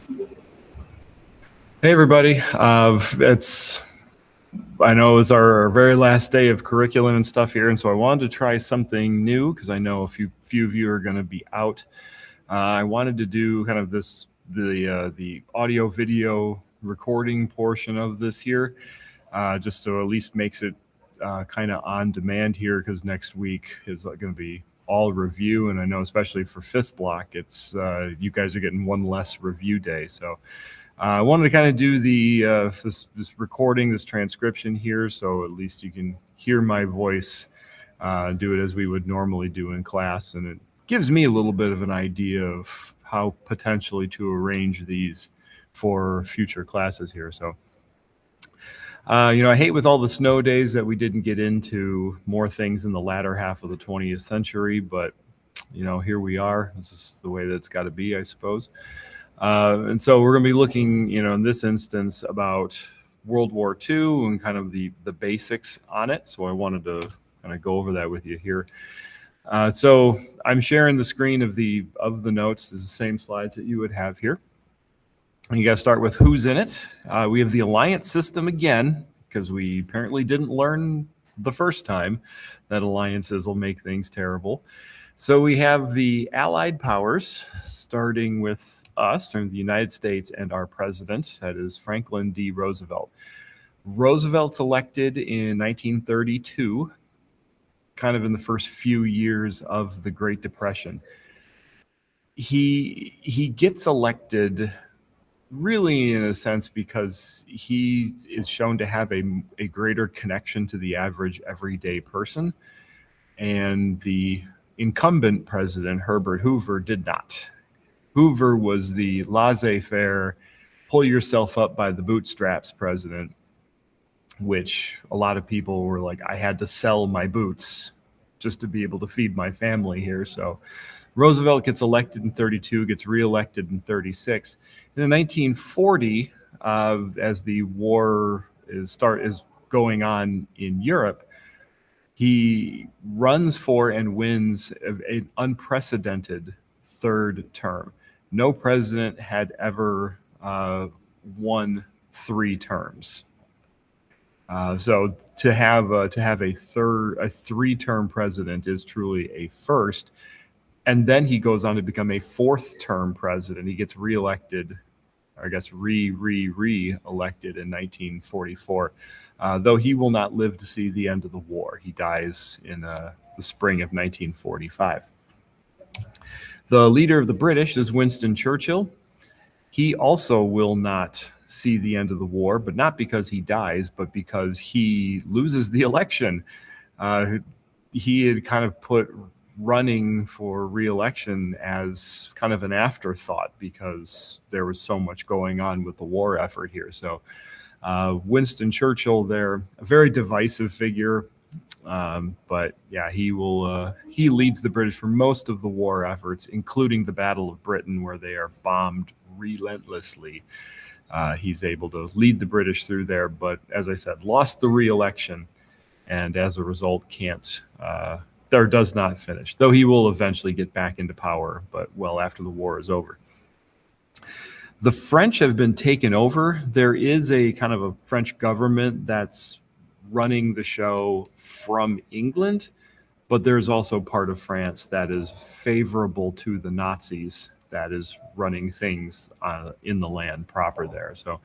Hey everybody, I know it's our very last day of curriculum and stuff here, and so I wanted to try something new because I know a few of you are going to be out. I wanted to do kind of the audio video recording portion of this here, just so at least makes it kind of on demand here, because next week is going to be all review, and I know especially for fifth block, it's you guys are getting one less review day, so. I wanted to kind of do this recording, this transcription here, so at least you can hear my voice, do it as we would normally do in class, and it gives me a little bit of an idea of how potentially to arrange these for future classes here. So, I hate with all the snow days that we didn't get into more things in the latter half of the 20th century, but here we are. This is the way that it's got to be, I suppose. And so we're going to be looking, in this instance, about World War II and kind of the basics on it. So I wanted to kind of go over that with you here. So I'm sharing the screen of the notes. This is the same slides that you would have here. And you got to start with who's in it. We have the alliance system again, because we apparently didn't learn the first time that alliances will make things terrible. So we have the Allied powers, starting with us, or the United States, and our president, that is Franklin D. Roosevelt. Roosevelt's elected in 1932, kind of in the first few years of the Great Depression. He gets elected really in a sense because he is shown to have a greater connection to the average everyday person, and the incumbent president, Herbert Hoover, did not. Hoover was the laissez-faire, pull yourself up by the bootstraps president, which a lot of people were like, I had to sell my boots just to be able to feed my family here. So Roosevelt gets elected in 32, gets reelected in 36. And in 1940, as the war is going on in Europe, he runs for and wins an unprecedented third term. No president had ever won 3 terms. So to have a 3-term president is truly a first. And then he goes on to become a 4th-term president. He gets reelected, or I guess re-elected in 1944, though he will not live to see the end of the war. He dies in the spring of 1945. The leader of the British is Winston Churchill. He also will not see the end of the war, but not because he dies, but because he loses the election. He had kind of put running for re-election as kind of an afterthought because there was so much going on with the war effort here. So Winston Churchill, there, a very divisive figure, but yeah, he leads the British for most of the war efforts, including the Battle of Britain, where they are bombed relentlessly. He's able to lead the British through there, but as I said, lost the re-election, and as a result does not finish, though he will eventually get back into power, but well after the war is over. The French have been taken over. There is a kind of a French government that's running the show from England, but there's also part of France that is favorable to the Nazis that is running things in the land proper there. So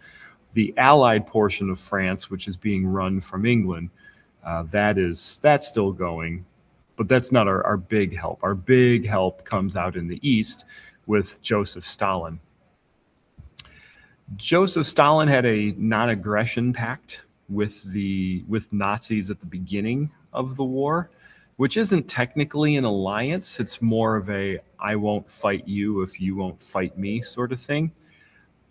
the Allied portion of France, which is being run from England, that's still going. But that's not our big help. Our big help comes out in the East with Joseph Stalin. Joseph Stalin had a non-aggression pact with Nazis at the beginning of the war, which isn't technically an alliance. It's more of a I won't fight you if you won't fight me sort of thing,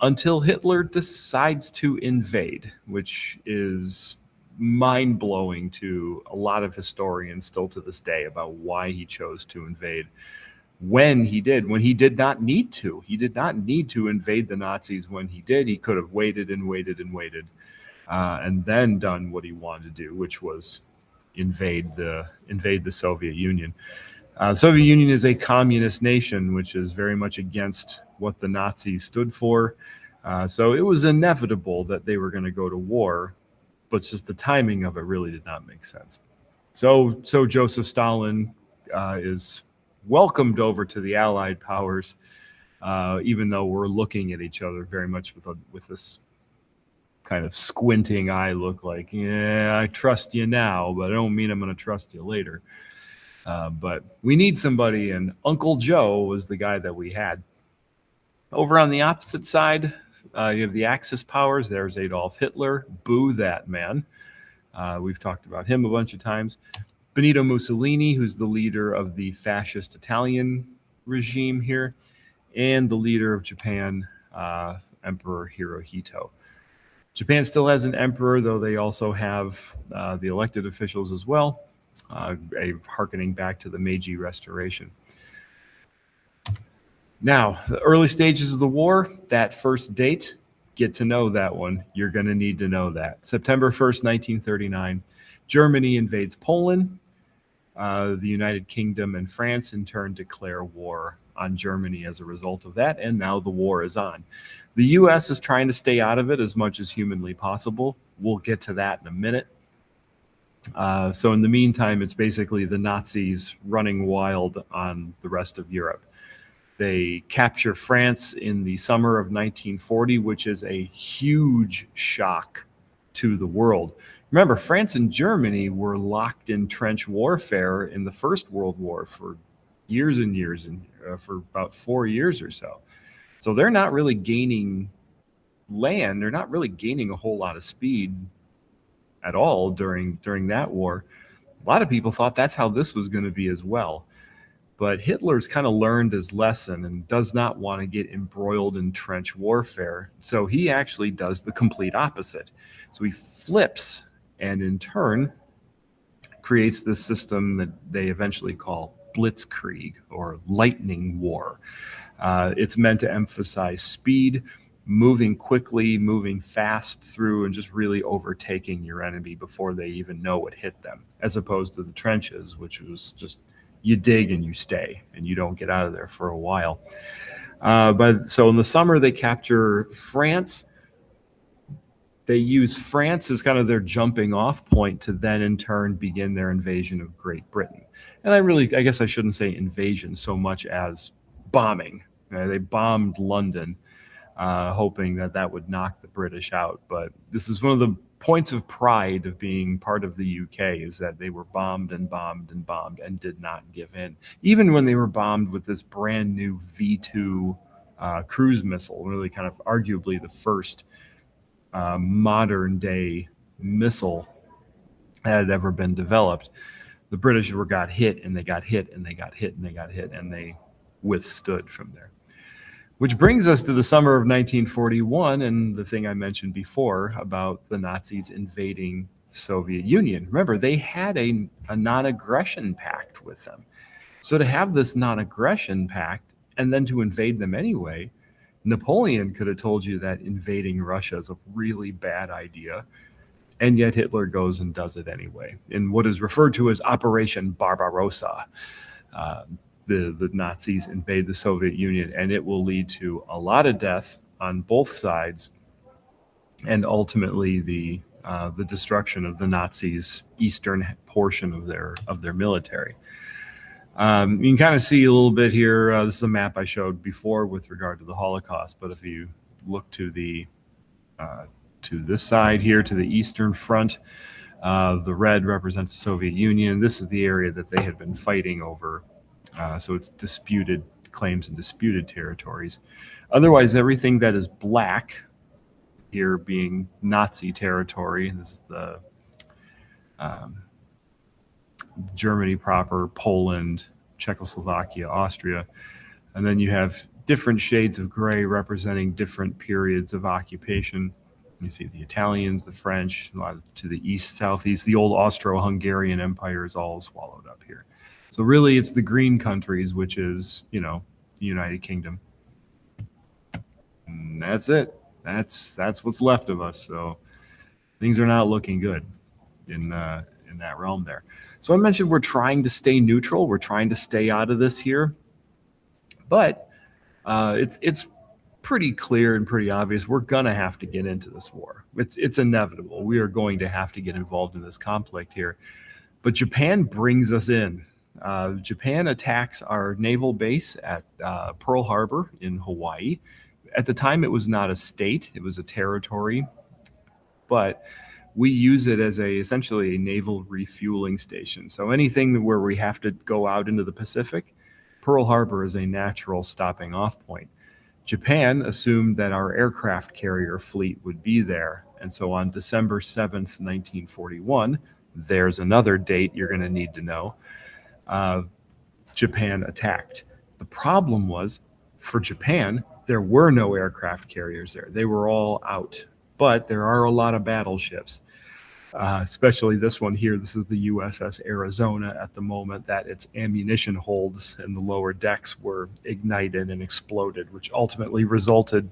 until Hitler decides to invade, which is mind-blowing to a lot of historians still to this day about why he chose to invade when he did not need to. He did not need to invade the Nazis when he did. He could have waited and waited and waited, and then done what he wanted to do, which was invade the Soviet Union. The Soviet Union is a communist nation, which is very much against what the Nazis stood for. So it was inevitable that they were going to go to war, but just the timing of it really did not make sense. So Joseph Stalin is welcomed over to the Allied powers, even though we're looking at each other very much with this kind of squinting eye look, like, yeah, I trust you now, but I don't mean I'm going to trust you later. But we need somebody, and Uncle Joe was the guy that we had. Over on the opposite side, you have the Axis powers. There's Adolf Hitler. Boo that man. We've talked about him a bunch of times. Benito Mussolini, who's the leader of the fascist Italian regime here, and the leader of Japan, Emperor Hirohito. Japan still has an emperor, though they also have the elected officials as well, harkening back to the Meiji Restoration. Now, the early stages of the war, that first date, get to know that one. You're going to need to know that. September 1st, 1939, Germany invades Poland. The United Kingdom and France in turn declare war on Germany as a result of that, and now the war is on. The U.S. is trying to stay out of it as much as humanly possible. We'll get to that in a minute. So in the meantime, it's basically the Nazis running wild on the rest of Europe. They capture France in the summer of 1940, which is a huge shock to the world. Remember, France and Germany were locked in trench warfare in the First World War for years and years, and for about 4 years or so. So they're not really gaining land. They're not really gaining a whole lot of speed at all during that war. A lot of people thought that's how this was going to be as well. But Hitler's kind of learned his lesson and does not want to get embroiled in trench warfare. So he actually does the complete opposite. So he flips and in turn creates this system that they eventually call blitzkrieg, or lightning war. It's meant to emphasize speed, moving quickly, moving fast through, and just really overtaking your enemy before they even know what hit them, as opposed to the trenches, which was just you dig and you stay and you don't get out of there for a while. So in the summer, they capture France. They use France as kind of their jumping off point to then in turn begin their invasion of Great Britain. And I guess I shouldn't say invasion so much as bombing. They bombed London, hoping that would knock the British out. But this is one of the points of pride of being part of the UK, is that they were bombed and bombed and bombed and did not give in. Even when they were bombed with this brand new V2 cruise missile, really kind of arguably the first modern day missile that had ever been developed, the British got hit and they got hit and they got hit and they got hit, and they withstood from there. Which brings us to the summer of 1941 and the thing I mentioned before about the Nazis invading the Soviet Union. Remember, they had a non-aggression pact with them. So to have this non-aggression pact and then to invade them anyway, Napoleon could have told you that invading Russia is a really bad idea, and yet Hitler goes and does it anyway in what is referred to as Operation Barbarossa. The Nazis invade the Soviet Union, and it will lead to a lot of death on both sides, and ultimately the destruction of the Nazis' eastern portion of their military. You can kind of see a little bit here. This is a map I showed before with regard to the Holocaust, but if you look to this side here, to the eastern front, the red represents the Soviet Union. This is the area that they had been fighting over. So it's disputed claims and disputed territories. Otherwise, everything that is black here being Nazi territory. This is the Germany proper, Poland, Czechoslovakia, Austria. And then you have different shades of gray representing different periods of occupation. You see the Italians, the French, a lot to the east, southeast. The old Austro-Hungarian Empire is all swallowed up here. So really, it's the green countries, which is, the United Kingdom. And that's it. That's what's left of us. So things are not looking good in in that realm there. So I mentioned we're trying to stay neutral. We're trying to stay out of this here, but it's pretty clear and pretty obvious we're gonna have to get into this war. It's inevitable. We are going to have to get involved in this conflict here. But Japan brings us in. Japan attacks our naval base at Pearl Harbor in Hawaii. At the time, it was not a state; it was a territory, but we use it as essentially a naval refueling station. So anything where we have to go out into the Pacific, Pearl Harbor is a natural stopping off point. Japan assumed that our aircraft carrier fleet would be there. And so on December 7th, 1941, there's another date you're going to need to know, Japan attacked. The problem was, for Japan, there were no aircraft carriers there. They were all out. But there are a lot of battleships, especially this one here. This is the USS Arizona at the moment that its ammunition holds in the lower decks were ignited and exploded, which ultimately resulted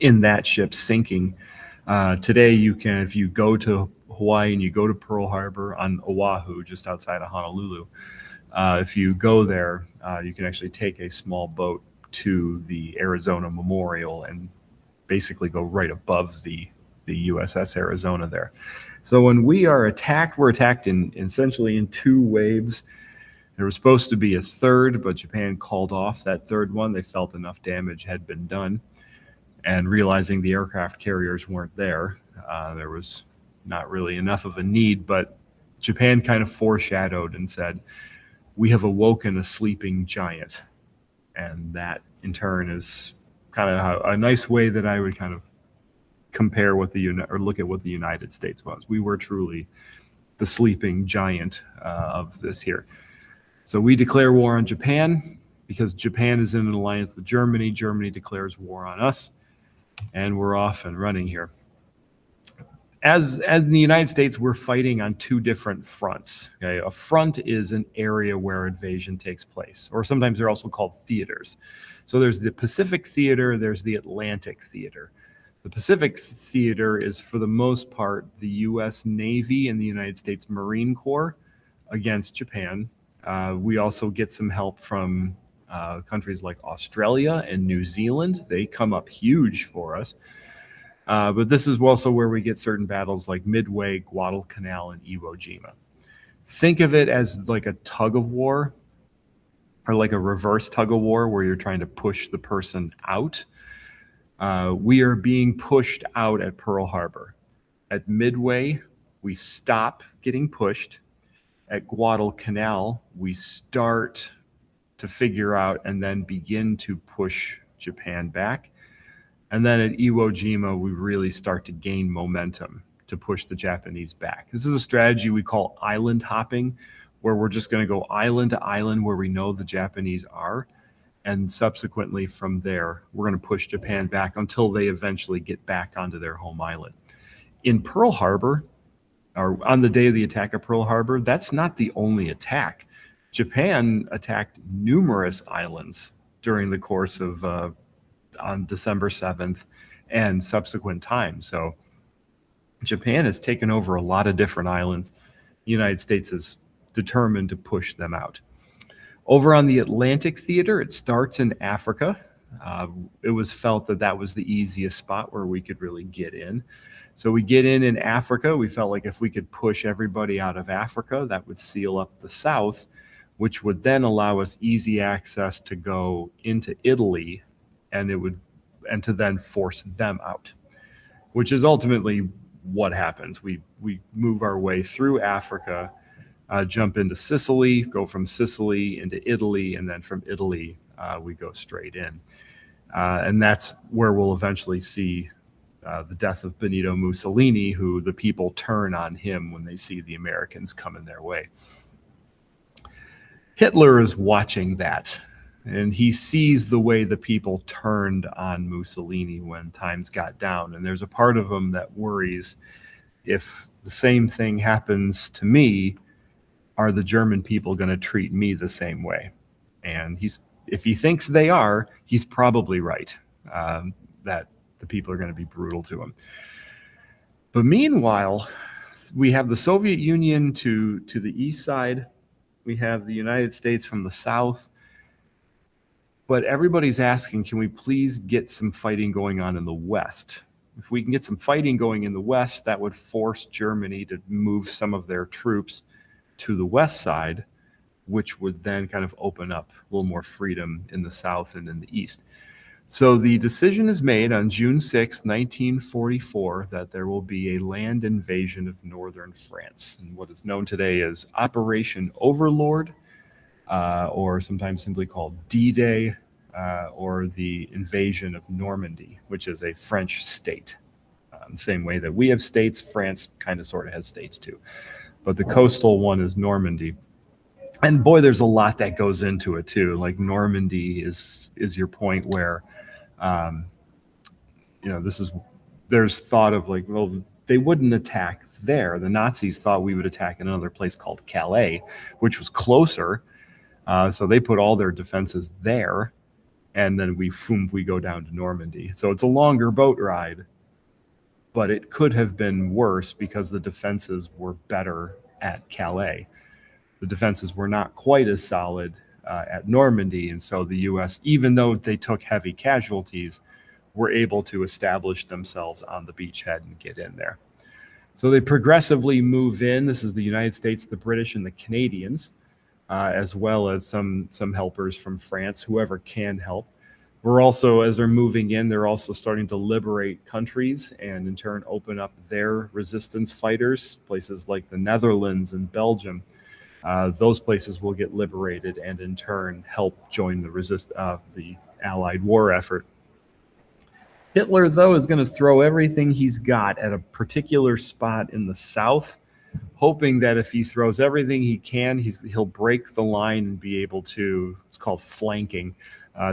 in that ship sinking. Today, you can, if you go to Hawaii and you go to Pearl Harbor on Oahu, just outside of Honolulu, if you go there, you can actually take a small boat to the Arizona Memorial and basically go right above the USS Arizona there. So when we are attacked, we're attacked essentially in two waves. There was supposed to be a third, but Japan called off that third one. They felt enough damage had been done. And realizing the aircraft carriers weren't there, there was not really enough of a need. But Japan kind of foreshadowed and said, we have awoken a sleeping giant. And that, in turn, is kind of a nice way that I would kind of compare what or look at what the United States was. We were truly the sleeping giant of this here. So we declare war on Japan because Japan is in an alliance with Germany. Germany declares war on us, and we're off and running here. As in the United States, we're fighting on two different fronts. Okay? A front is an area where invasion takes place, or sometimes they're also called theaters. So there's the Pacific Theater, there's the Atlantic Theater. The Pacific Theater is, for the most part, the U.S. Navy and the United States Marine Corps against Japan. We also get some help from countries like Australia and New Zealand. They come up huge for us. But this is also where we get certain battles like Midway, Guadalcanal, and Iwo Jima. Think of it as like a tug of war, or like a reverse tug of war where you're trying to push the person out. We are being pushed out at Pearl Harbor. At Midway, we stop getting pushed. At Guadalcanal, we start to figure out and then begin to push Japan back. And then at Iwo Jima, we really start to gain momentum to push the Japanese back. This is a strategy we call island hopping, where we're just going to go island to island where we know the Japanese are. And subsequently from there, we're going to push Japan back until they eventually get back onto their home island. In Pearl Harbor, or on the day of the attack of Pearl Harbor, that's not the only attack. Japan attacked numerous islands during the course of on December 7th and subsequent time. So Japan has taken over a lot of different islands. The United States is determined to push them out. Over on the Atlantic Theater, it starts in Africa. It was felt that that was the easiest spot where we could really get in. So we get in Africa. We felt like if we could push everybody out of Africa, that would seal up the South, which would then allow us easy access to go into Italy, and to then force them out, which is ultimately what happens. We move our way through Africa, jump into Sicily, go from Sicily into Italy, and then from Italy, we go straight in. And that's where we'll eventually see the death of Benito Mussolini, who the people turn on him when they see the Americans coming their way. Hitler is watching that, and he sees the way the people turned on Mussolini when times got down. And there's a part of him that worries, if the same thing happens to me, are the German people going to treat me the same way? And if he thinks they are, he's probably right, that the people are going to be brutal to him. But meanwhile, we have the Soviet Union to the east side. We have the United States from the south. But everybody's asking, can we please get some fighting going on in the west? If we can get some fighting going in the west, that would force Germany to move some of their troops to the west side, which would then kind of open up a little more freedom in the south and in the east. So the decision is made on June 6, 1944, that there will be a land invasion of northern France, and what is known today as Operation Overlord, or sometimes simply called D-Day, or the invasion of Normandy, which is a French state. The same way that we have states, France kind of sort of has states too. But the coastal one is Normandy. And boy, there's a lot that goes into it too. Like Normandy is your point where, there's thought of like, well, they wouldn't attack there. The Nazis thought we would attack another place called Calais, which was closer. So they put all their defenses there, and then we go down to Normandy. So it's a longer boat ride, but it could have been worse because the defenses were better at Calais. The defenses were not quite as solid at Normandy, and so the U.S., even though they took heavy casualties, were able to establish themselves on the beachhead and get in there. So they progressively move in. This is the United States, the British, and the Canadians, as well as some helpers from France, whoever can help. We're also, as they're moving in, they're also starting to liberate countries and in turn open up their resistance fighters, places like the Netherlands and Belgium. Those places will get liberated and in turn help join the Allied war effort. Hitler, though, is going to throw everything he's got at a particular spot in the south, hoping that if he throws everything he can, he'll break the line and be able to, it's called flanking,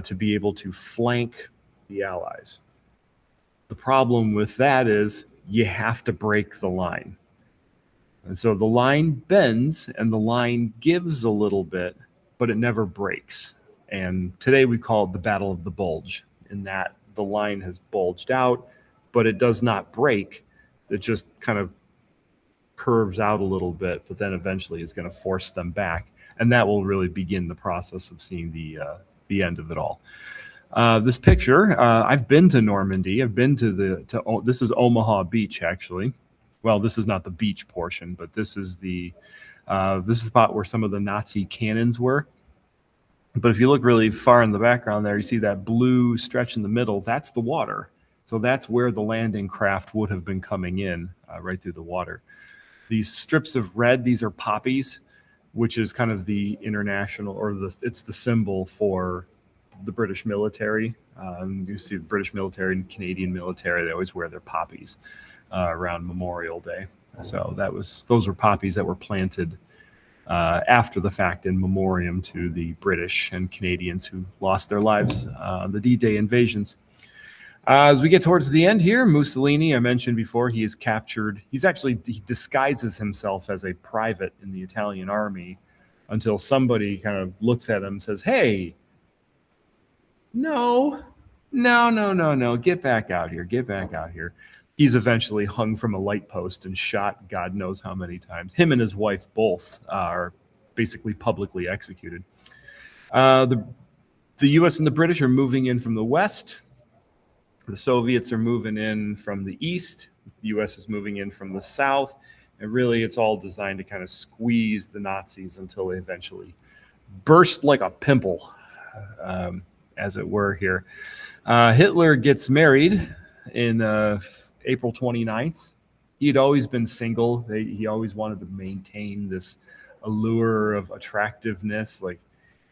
to be able to flank the Allies. The problem with that is you have to break the line. And so the line bends and the line gives a little bit, but it never breaks. And today we call it the Battle of the Bulge, in that the line has bulged out, but it does not break. It just kind of curves out a little bit, but then eventually is going to force them back. And that will really begin the process of seeing the end of it all. This picture, I've been to Normandy. I've been to this is Omaha Beach, actually. Well, this is not the beach portion, but this is the spot where some of the Nazi cannons were. But if you look really far in the background there, you see that blue stretch in the middle. That's the water. So that's where the landing craft would have been coming in, right through the water. These strips of red, these are poppies, which is kind of the international, or it's the symbol for the British military. You see the British military and Canadian military, they always wear their poppies around Memorial Day. So those were poppies that were planted after the fact in memoriam to the British and Canadians who lost their lives on the D-Day invasions. As we get towards the end here, Mussolini, I mentioned before, he is captured. He disguises himself as a private in the Italian army until somebody kind of looks at him and says, hey, no, get back out here. He's eventually hung from a light post and shot God knows how many times. Him and his wife both are basically publicly executed. The U.S. and the British are moving in from the west. The Soviets are moving in from the east. The U.S. is moving in from the south. And really, it's all designed to kind of squeeze the Nazis until they eventually burst like a pimple, as it were here. Hitler gets married in April 29th. He had always been single. He always wanted to maintain this allure of attractiveness. Like,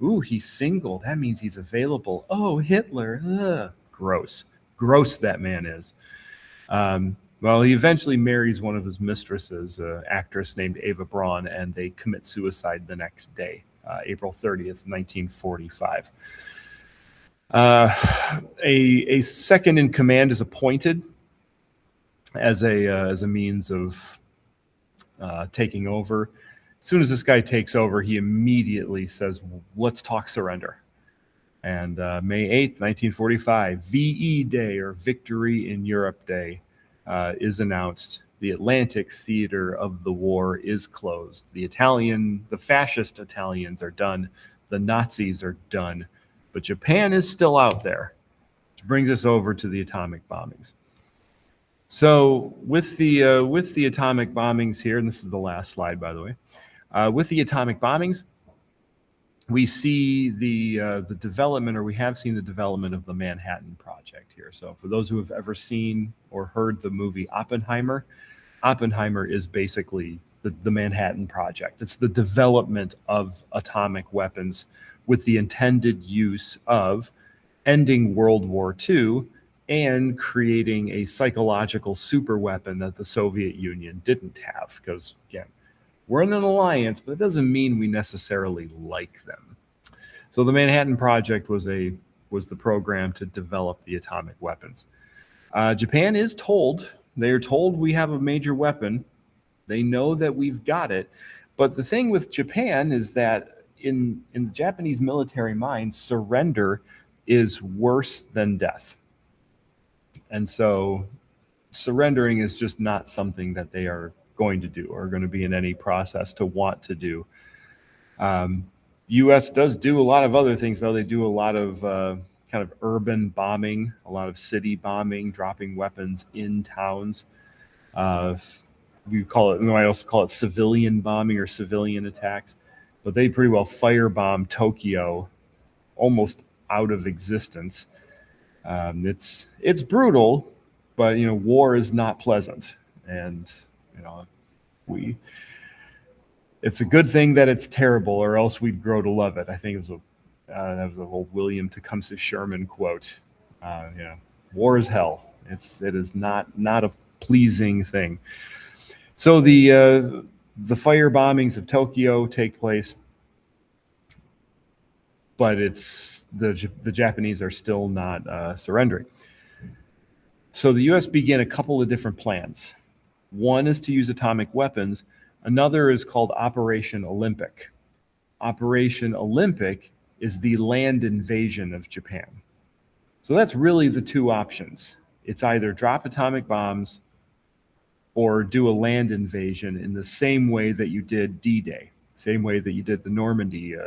ooh, he's single. That means he's available. Oh, Hitler. Ugh. Gross that man is. Well, he eventually marries one of his mistresses, an actress named Eva Braun, and they commit suicide the next day, April 30th, 1945. A second in command is appointed as a means of taking over. As soon as this guy takes over, he immediately says, let's talk surrender. And May 8th, 1945, VE Day, or Victory in Europe Day, is announced. The Atlantic theater of the war is closed. The fascist Italians are done. The Nazis are done. But Japan is still out there, which brings us over to the atomic bombings. So with the atomic bombings here, and this is the last slide, by the way, with the atomic bombings, we see the development, or we have seen the development of the Manhattan Project here. So for those who have ever seen or heard the movie Oppenheimer, Oppenheimer is basically the Manhattan Project. It's the development of atomic weapons with the intended use of ending World War II and creating a psychological superweapon that the Soviet Union didn't have. Because, again, we're in an alliance, but it doesn't mean we necessarily like them. So the Manhattan Project was the program to develop the atomic weapons. Japan is told, they are told we have a major weapon. They know that we've got it. But the thing with Japan is that in the Japanese military mind, surrender is worse than death. And so surrendering is just not something that they are going to do or going to be in any process to want to do. The U.S. does do a lot of other things, though. They do a lot of kind of urban bombing, a lot of city bombing, dropping weapons in towns. We also call it civilian bombing or civilian attacks, but they pretty well firebomb Tokyo almost out of existence. It's brutal, but war is not pleasant, and it's a good thing that it's terrible, or else we'd grow to love it. I think it was that was a old William Tecumseh Sherman quote. War is hell. It is not a pleasing thing. So the fire bombings of Tokyo take place, but it's the Japanese are still not surrendering. So the U.S. began a couple of different plans. One is to use atomic weapons. Another is called Operation Olympic. Operation Olympic is the land invasion of Japan. So that's really the two options. It's either drop atomic bombs or do a land invasion in the same way that you did D-Day, same way that you did the Normandy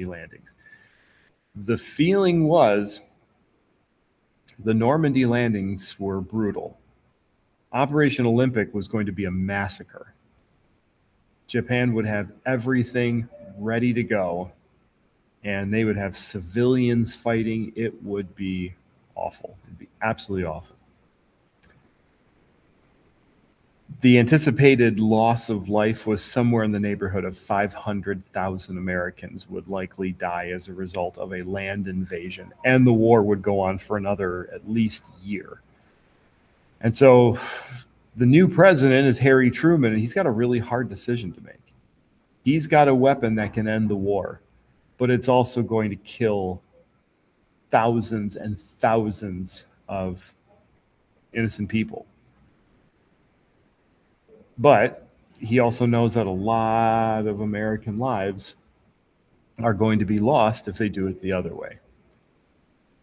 landings. The feeling was the Normandy landings were brutal. Operation Olympic was going to be a massacre. Japan would have everything ready to go, and they would have civilians fighting. It would be awful. It'd be absolutely awful. The anticipated loss of life was somewhere in the neighborhood of 500,000 Americans would likely die as a result of a land invasion, and the war would go on for another at least year. And so the new president is Harry Truman, and he's got a really hard decision to make. He's got a weapon that can end the war, but it's also going to kill thousands and thousands of innocent people. But he also knows that a lot of American lives are going to be lost if they do it the other way.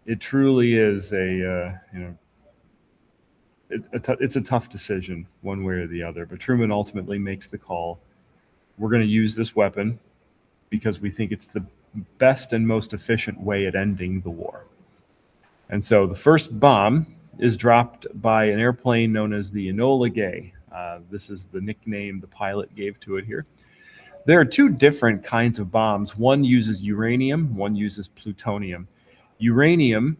It truly is it's a tough decision one way or the other. But Truman ultimately makes the call. We're going to use this weapon because we think it's the best and most efficient way at ending the war. And so the first bomb is dropped by an airplane known as the Enola Gay. This is the nickname the pilot gave to it here. There are two different kinds of bombs. One uses uranium, one uses plutonium. Uranium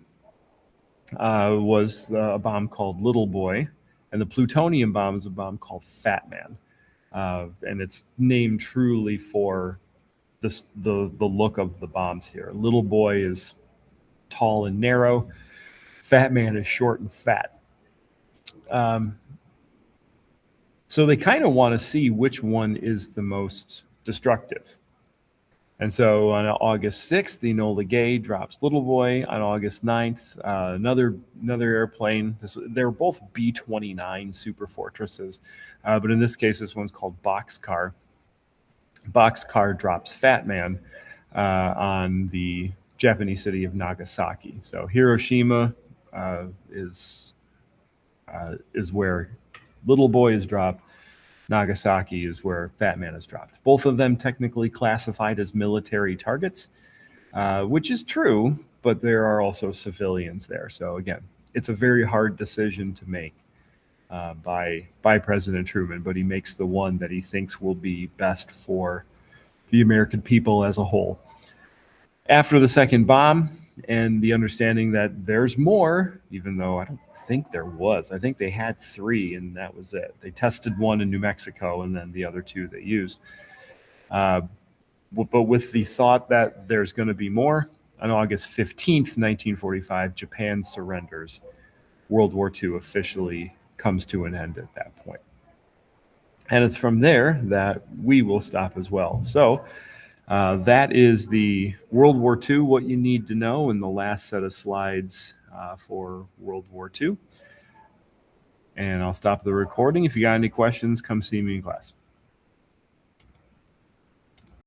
was a bomb called Little Boy, and the plutonium bomb is a bomb called Fat Man. And it's named truly for the look of the bombs here. Little Boy is tall and narrow. Fat Man is short and fat. So they kind of want to see which one is the most destructive. And so on August 6th, the Enola Gay drops Little Boy. On August 9th, another airplane. They were both B-29 Super Fortresses, but in this case, this one's called Boxcar. Boxcar drops Fat Man on the Japanese city of Nagasaki. So Hiroshima is where little boy is dropped, Nagasaki is where Fat Man is dropped. Both of them technically classified as military targets, which is true, but there are also civilians there. So again, it's a very hard decision to make by President Truman, but he makes the one that he thinks will be best for the American people as a whole. After the second bomb and the understanding that there's more, even though I don't think there was, I think they had 3 and that was it. They tested one in New Mexico and then the other 2 they used. But with the thought that there's going to be more, on August 15th, 1945, Japan surrenders. World War II officially comes to an end at that point. And it's from there that we will stop as well. So that is the World War II, what you need to know, in the last set of slides for World War II. And I'll stop the recording. If you got any questions, come see me in class.